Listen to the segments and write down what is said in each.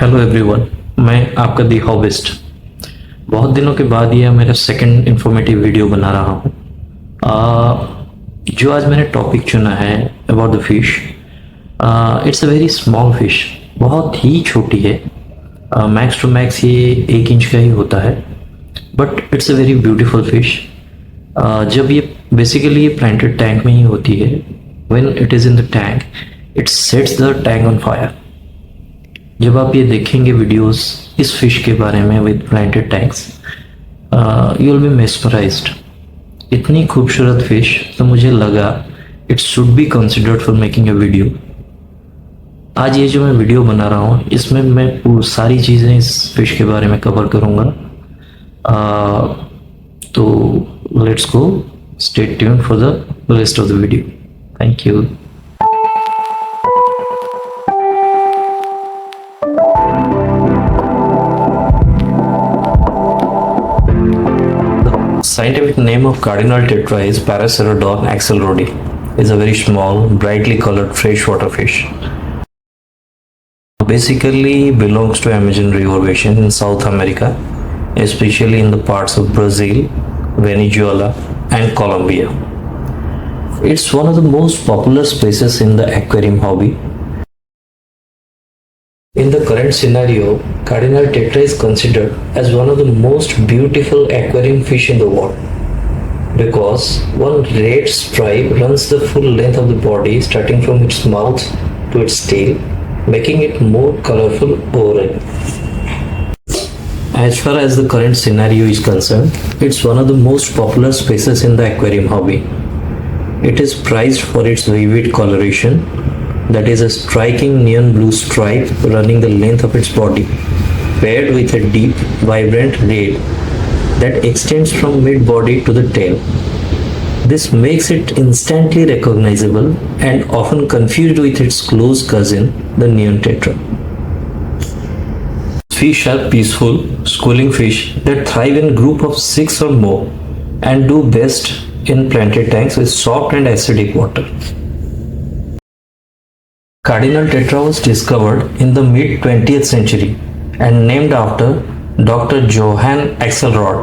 Hello everyone, मैं आपका दी hobbyist. बहुत दिनों के बाद ये मेरा सेकंड इंफॉर्मेटिव वीडियो बना रहा हूँ। जो आज मैंने टॉपिक चुना है about the fish, it's a very small fish. बहुत ही छोटी है, मैक्स टू मैक्स ये 1 इंच का ही होता है, but it's a very beautiful fish. जब ये बेसिकली ये प्लांटेड टैंक में ही होती है। When it is in the tank, it sets the tank on fire. जब आप ये देखेंगे वीडियोस इस फिश के बारे में with planted tanks, you will be mesmerised. इतनी खूबसूरत फिश, तो मुझे लगा it should be considered for making a video. आज ये जो मैं वीडियो बना रहा हूँ, इसमें मैं सारी चीज़ें इस फिश के बारे में कवर करूँगा। तो let's go, stay tuned for the rest of the video. Thank you. Scientific name of cardinal tetra is Paracerodon axelrodi. Is a very small, brightly colored freshwater fish. Basically belongs to Amazon River basin in South America, especially in the parts of Brazil, Venezuela, and Colombia. It's one of the most popular species in the aquarium hobby. In the current scenario, cardinal tetra is considered as one of the most beautiful aquarium fish in the world because one red stripe runs the full length of the body, starting from its mouth to its tail, making it more colorful overall. As far as the current scenario is concerned, it's one of the most popular species in the aquarium hobby. It is prized for its vivid coloration, that is a striking neon blue stripe running the length of its body, paired with a deep, vibrant red that extends from mid-body to the tail. This makes it instantly recognizable and often confused with its close cousin, the neon tetra. Fish are peaceful, schooling fish that thrive in group of 6 or more and do best in planted tanks with soft and acidic water. Cardinal tetra was discovered in the mid-20th century and named after Dr. Johann Axelrod.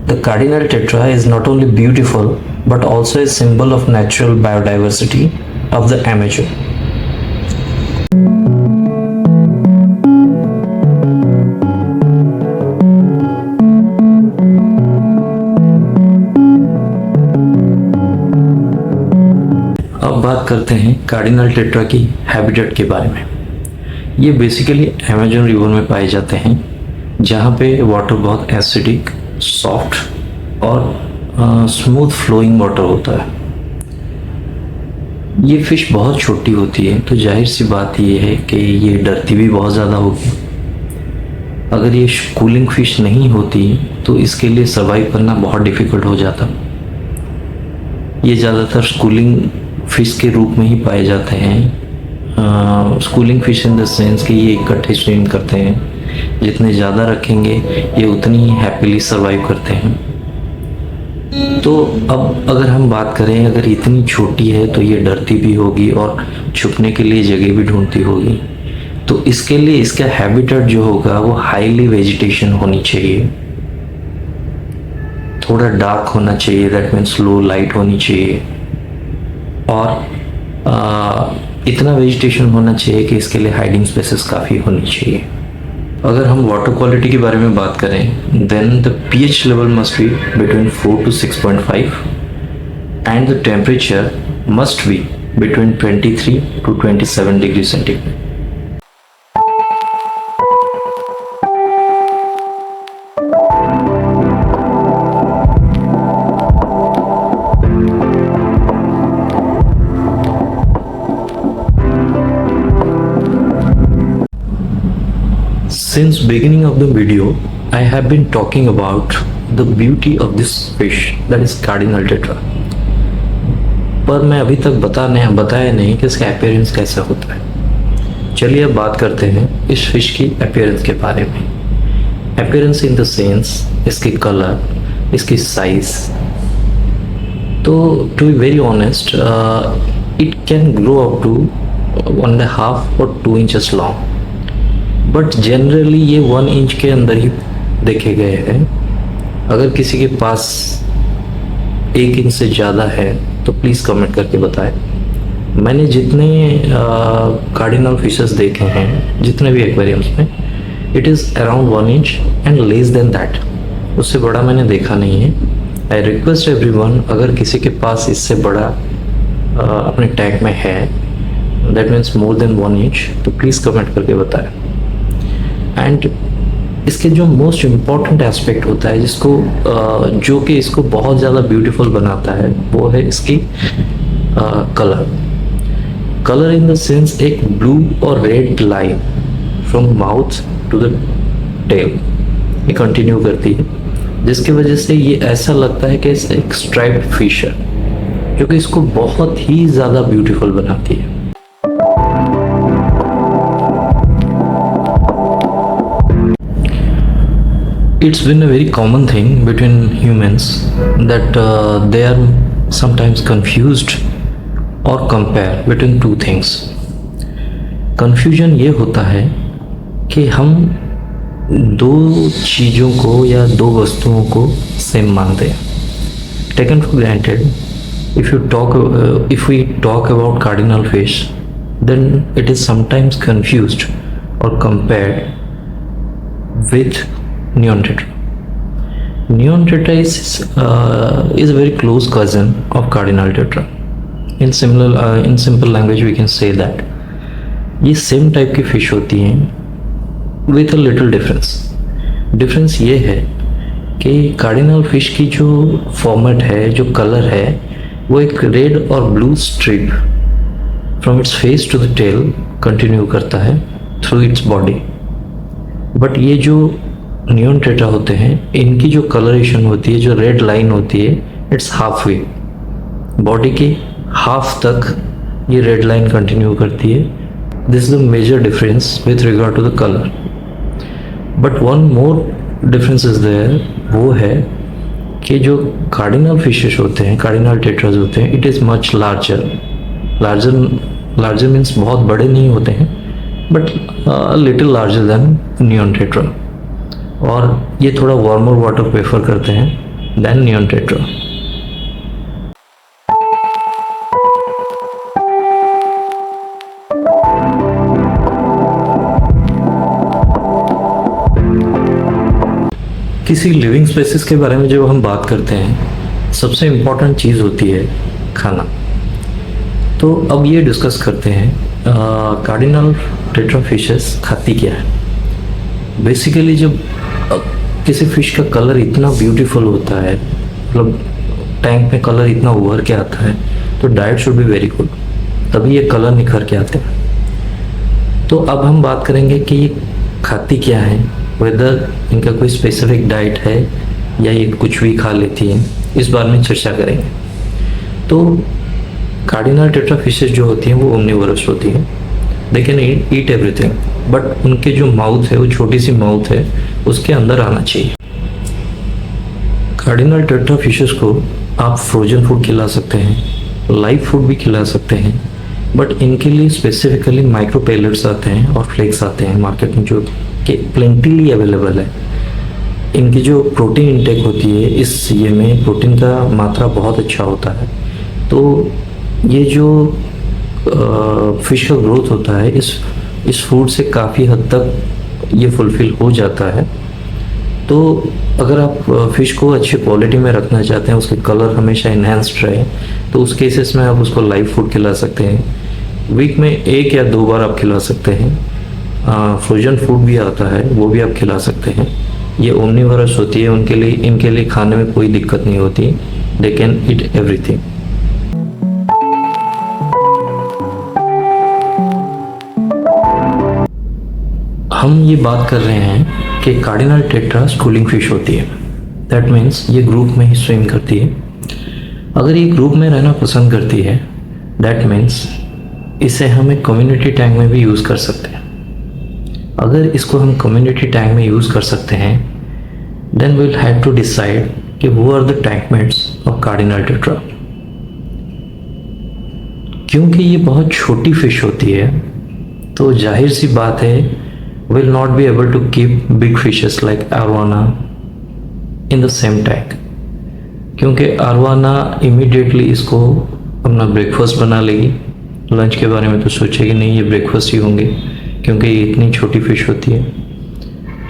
The cardinal tetra is not only beautiful but also a symbol of natural biodiversity of the Amazon. अब बात करते हैं cardinal tetra की habitat के बारे में। ये basically Amazon river में पाए जाते हैं, जहाँ पे वाटर बहुत एसिडिक, सॉफ्ट और स्मूथ फ्लोइंग वाटर होता है। ये फिश बहुत छोटी होती है, तो जाहिर सी बात ये है कि ये डरती भी बहुत ज़्यादा होगी। अगर ये कूलिंग फिश नहीं होती तो इसके लिए सर्वाइव करना बहुत डिफ़िकल्ट हो जाता। ये ज़्यादातर स्कूलिंग फिश के रूप में ही पाए जाते हैं। Schooling fish in the sense कि ये इकट्ठे स्विम करते हैं, जितने ज़्यादा रखेंगे ये उतनी ही हैप्पीली सर्वाइव करते हैं। तो अब अगर हम बात करें, अगर इतनी छोटी है तो ये डरती भी होगी और छुपने के लिए जगह भी ढूंढती होगी। तो इसके लिए इसका हैबिटेट जो होगा वो हाईली वेजिटेशन होनी चाहिए, थोड़ा डार्क होना चाहिए, दैट मीन्स लो लाइट होनी चाहिए, और इतना वेजिटेशन होना चाहिए कि इसके लिए हाइडिंग स्पेसेस काफ़ी होनी चाहिए। अगर हम वाटर क्वालिटी के बारे में बात करें, then the pH level must be between 4 to 6.5 and the temperature must be between 23 to 27 degree centigrade. Since beginning of the video, I have been talking about the beauty of this fish, that is cardinal tetra. पर मैं अभी तक बताया नहीं कि इसका appearance कैसा होता है। चलिए अब बात करते हैं इस फिश की अपीयरेंस के बारे में। अपीयरेंस इन द सेंस इसकी कलर, इसकी साइज। तो to be very honest, it can grow up to 1.5 or 2 inches long. But generally ये 1 इंच के अंदर ही देखे गए हैं। अगर किसी के पास 1 इंच से ज़्यादा है तो प्लीज़ कमेंट करके बताएं। मैंने जितने कार्डिनल फिशेस देखे हैं जितने भी एक्वेरियम्स में, it is around 1 inch and less than that, उससे बड़ा मैंने देखा नहीं है। आई रिक्वेस्ट एवरीवन, अगर किसी के पास इससे बड़ा अपने टैग में है, that means more than 1 inch, तो प्लीज़ कमेंट करके बताएं। एंड इसके जो मोस्ट इम्पॉर्टेंट एस्पेक्ट होता है जिसको जो कि इसको बहुत ज़्यादा ब्यूटीफुल बनाता है, वो है इसकी colour. Colour in the sense एक ब्लू और red line from mouth to the tail ये कंटिन्यू करती है, जिसकी वजह से ये ऐसा लगता है कि एक स्ट्राइप्ड फिश है, जो कि इसको बहुत ही ज़्यादा ब्यूटीफुल बनाती है। It's been a very common thing between humans that they are sometimes confused or compare between two things. Confusion ये होता है कि हम दो चीज़ों को या दो वस्तुओं को सेम मानते हैं। Taken for granted, if we talk about cardinal fish, then it is sometimes confused or compared with neon tetra. Neon tetra is a very close cousin of cardinal tetra. In simple language we can say that ये same type की fish होती हैं with a little difference. Difference ये है कि cardinal fish की जो format है, जो कलर है, वो एक रेड और blue strip from its face to the tail continue करता है थ्रू इट्स बॉडी। बट ये जो नियॉन टेट्रा होते हैं, इनकी जो कलरेशन होती है, जो रेड लाइन होती है, इट्स हाफ वे, बॉडी के हाफ तक ये रेड लाइन कंटिन्यू करती है। This is the major difference with regard to the colour. But one more difference is there, वो है कि जो कार्डिनल फिशेस होते हैं, कार्डिनल टेट्रास होते हैं, it is much larger means बहुत बड़े नहीं होते हैं, but little larger than neon tetra, और ये थोड़ा वार्मर वाटर प्रेफर करते हैं देन नियॉन टेट्रा। किसी लिविंग स्पेसिस के बारे में जब हम बात करते हैं, सबसे इम्पोर्टेंट चीज़ होती है खाना। तो अब ये डिस्कस करते हैं कार्डिनल टेट्रा फिशेस खाती क्या है। बेसिकली जब किसी फिश का कलर इतना ब्यूटीफुल होता है, मतलब टैंक में कलर इतना उभर के आता है, तो diet should be very good, तभी ये कलर निखर के आते हैं। तो अब हम बात करेंगे कि ये खाती क्या है, वेदर इनका कोई स्पेसिफिक डाइट है या ये कुछ भी खा लेती हैं, इस बारे में चर्चा करेंगे। तो कार्डिनल टेट्रा फिशेस जो होती हैं वो ओमनिवोरस होती हैं, they can eat everything, but उनके जो माउथ है, वो छोटी सी माउथ है, उसके अंदर आना चाहिए। कार्डिनल टेट्रा फिशेस को आप फ्रोजन फूड खिला सकते हैं, लाइव फूड भी खिला सकते हैं, बट इनके लिए स्पेसिफिकली माइक्रो पेलेट्स आते हैं और फ्लेक्स आते हैं मार्केट में, जो कि प्लेंटीली अवेलेबल है। इनकी जो प्रोटीन इंटेक होती है, इस ये में प्रोटीन का मात्रा बहुत अच्छा होता है। तो ये जो फिश का ग्रोथ होता है, इस फूड से काफ़ी हद तक ये फुलफिल हो जाता है। तो अगर आप फ़िश को अच्छी क्वालिटी में रखना चाहते हैं, उसके कलर हमेशा इन्हेंस्ड रहे, तो उस केसेस में आप उसको लाइव फूड खिला सकते हैं। वीक में 1 या 2 बार आप खिला सकते हैं। फ्रोजन फूड भी आता है, वो भी आप खिला सकते हैं। ये ओमनिवोरस होती है, इनके लिए खाने में कोई दिक्कत नहीं होती, दे कैन ईट एवरीथिंग। हम ये बात कर रहे हैं कि कार्डिनल टेट्रा स्कूलिंग फिश होती है, दैट मीन्स ये ग्रुप में ही स्विम करती है। अगर ये ग्रुप में रहना पसंद करती है, दैट मीन्स इसे हम एक कम्युनिटी टैंक में भी यूज़ कर सकते हैं। अगर इसको हम कम्युनिटी टैंक में यूज़ कर सकते हैं, then we will have to decide कि वो are the tankmates of cardinal tetra. क्योंकि ये बहुत छोटी फिश होती है, तो जाहिर सी बात है will not be able to keep big fishes like arowana in the same tank, क्योंकि arowana immediately इसको अपना ब्रेकफास्ट बना लेगी। लंच के बारे में तो सोचेगी नहीं, ये ब्रेकफास्ट ही होंगे क्योंकि ये इतनी छोटी फिश होती है।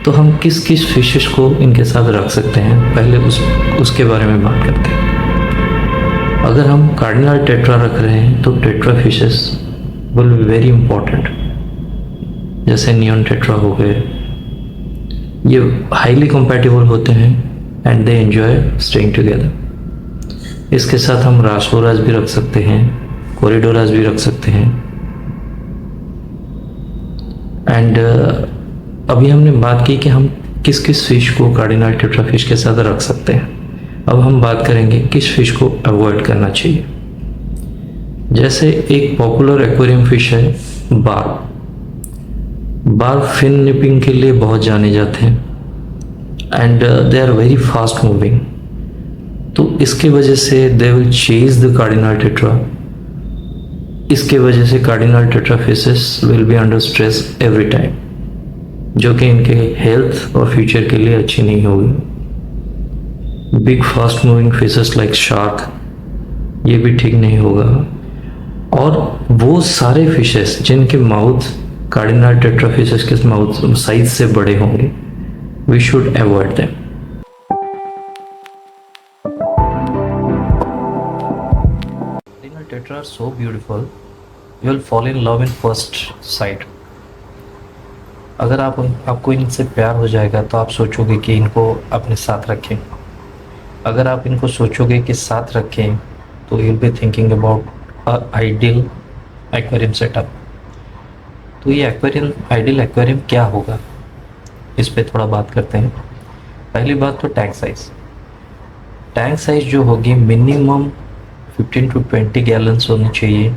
तो हम किस किस फिशेस को इनके साथ रख सकते हैं, पहले उसके बारे में बात करते हैं। अगर हम कार्डिनल टेट्रा रख रहे हैं तो tetra fishes will be very important, जैसे नियॉन टेट्रा हो गए, ये हाईली कंपैटिबल होते हैं and they enjoy staying together. इसके साथ हम रासोरास भी रख सकते हैं, कोरिडोरास भी रख सकते हैं। एंड अभी हमने बात की कि हम किस किस फिश को कार्डिनल टेट्रा फिश के साथ रख सकते हैं। अब हम बात करेंगे किस फिश को अवॉइड करना चाहिए। जैसे एक पॉपुलर एक्वेरियम फिश है बार्ब फिन निपिंग के लिए बहुत जाने जाते हैं and they are very fast moving. तो इसके वजह से they will chase the cardinal tetra. इसके वजह से cardinal tetra fishes will be under stress every time, जो कि इनके हेल्थ और फ्यूचर के लिए अच्छी नहीं होगी। Big fast moving fishes like shark, ये भी ठीक नहीं होगा। और वो सारे फिशेस जिनके माउथ कार्डिनल टेट्रा फिशेस के माउथ साइज से बड़े होंगे, we should avoid them. Cardinal tetra are so beautiful, you will fall in love in first sight. अगर आपको इनसे प्यार हो जाएगा तो आप सोचोगे कि इनको अपने साथ रखें। अगर आप इनको सोचोगे कि साथ रखें तो you will be thinking about a ideal aquarium setup. तो ये आइडियल एक्वेरियम क्या होगा, इस पे थोड़ा बात करते हैं। पहली बात तो टैंक साइज़ जो होगी मिनिमम 15 to 20 गैलन्स होनी चाहिए।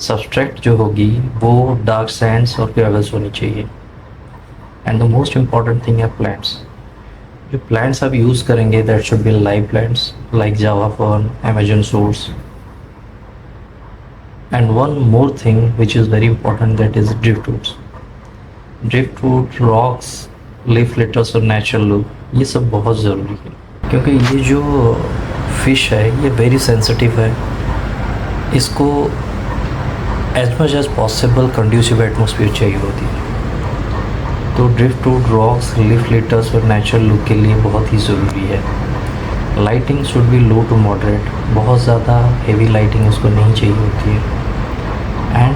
सब्सट्रैक्ट जो होगी वो डार्क सैंड्स और ग्रेवल्स होनी चाहिए। And the most important thing है प्लांट्स। जो प्लांट्स आप यूज़ करेंगे that should be live plants like Java fern, Amazon source. And one more thing which is very important, that is driftwood, rocks, leaf litters और natural look, ये सब बहुत ज़रूरी है क्योंकि ये जो फिश है ये वेरी सेंसिटिव है। इसको as much as possible conducive atmosphere चाहिए होती है। तो ड्रिफ्टवुड, रॉक्स, लीफ लिटर्स और नेचुरल लुक के लिए बहुत ही ज़रूरी है। Lighting should be low to moderate, बहुत ज़्यादा हेवी लाइटिंग उसको नहीं चाहिए होती है। And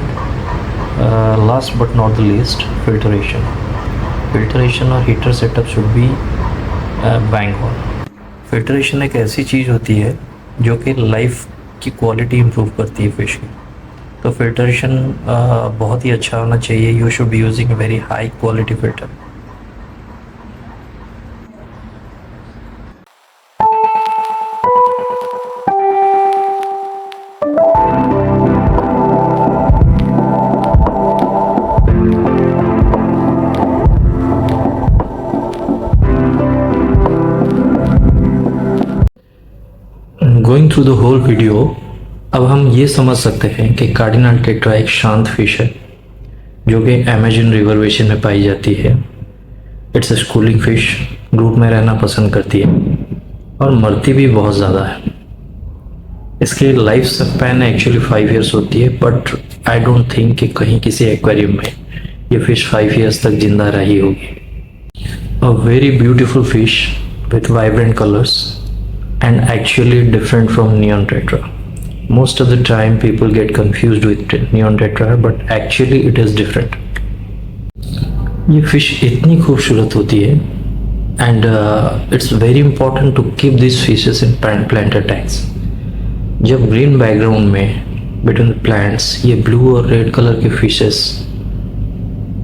last but not the least, filtration और heater setup should be bang on. Filtration एक ऐसी चीज़ होती है जो कि लाइफ की क्वालिटी इम्प्रूव करती है फिश की। तो फिल्टरेशन बहुत ही अच्छा होना चाहिए। You should be using a very high quality filter. Going through the whole video, अब हम ये समझ सकते हैं कि कार्डिनल टेट्रा एक शांत फिश है जो कि अमेजन रिवर बेसिन में पाई जाती है। It's a schooling fish, group में रहना पसंद करती है और मरती भी बहुत ज़्यादा है। इसकी लाइफ स्पैन एक्चुअली 5 ईयर्स होती है, बट आई डोंट थिंक कि कहीं किसी एक्वेरियम में ये फिश 5 ईयर्स तक जिंदा रही होगी। A very beautiful fish with vibrant colours and actually different from neon tetra. Most of the time people get confused with neon tetra, but actually it is different. ये fish इतनी खूबसूरत होती है and it's very important to keep these fishes in planter tanks. जब green background में between the plants ये blue और red color के fishes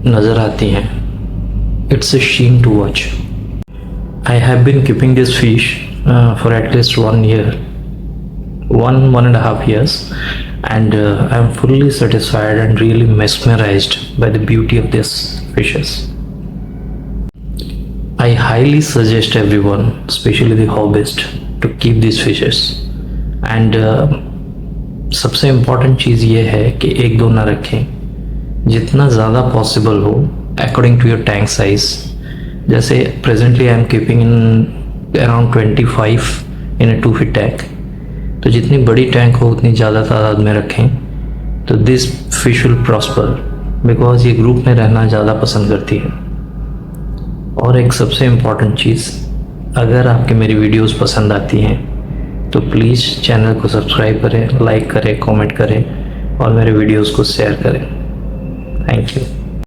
नज़र आती हैं, it's a shame to watch. I have been keeping this fish for at least 1 year, 1.5 years, and I am fully satisfied and really mesmerized by the beauty of these fishes. I highly suggest everyone, especially the hobbyist, to keep these fishes. And सबसे important चीज़ ये है कि एक दो ना रखें, जितना ज़्यादा पॉसिबल हो according to your tank size. जैसे presently I am keeping in around 25 in a 2 feet tank, तो जितनी बड़ी टैंक हो उतनी ज़्यादा तादाद में रखें, तो this fish will prosper, because ये ग्रुप में रहना ज़्यादा पसंद करती है। और एक सबसे इम्पॉर्टेंट चीज़, अगर आपके मेरी वीडियोस पसंद आती हैं तो प्लीज़ चैनल को सब्सक्राइब करें, लाइक करें, कमेंट करें और मेरे वीडियोस को शेयर करें। Thank you.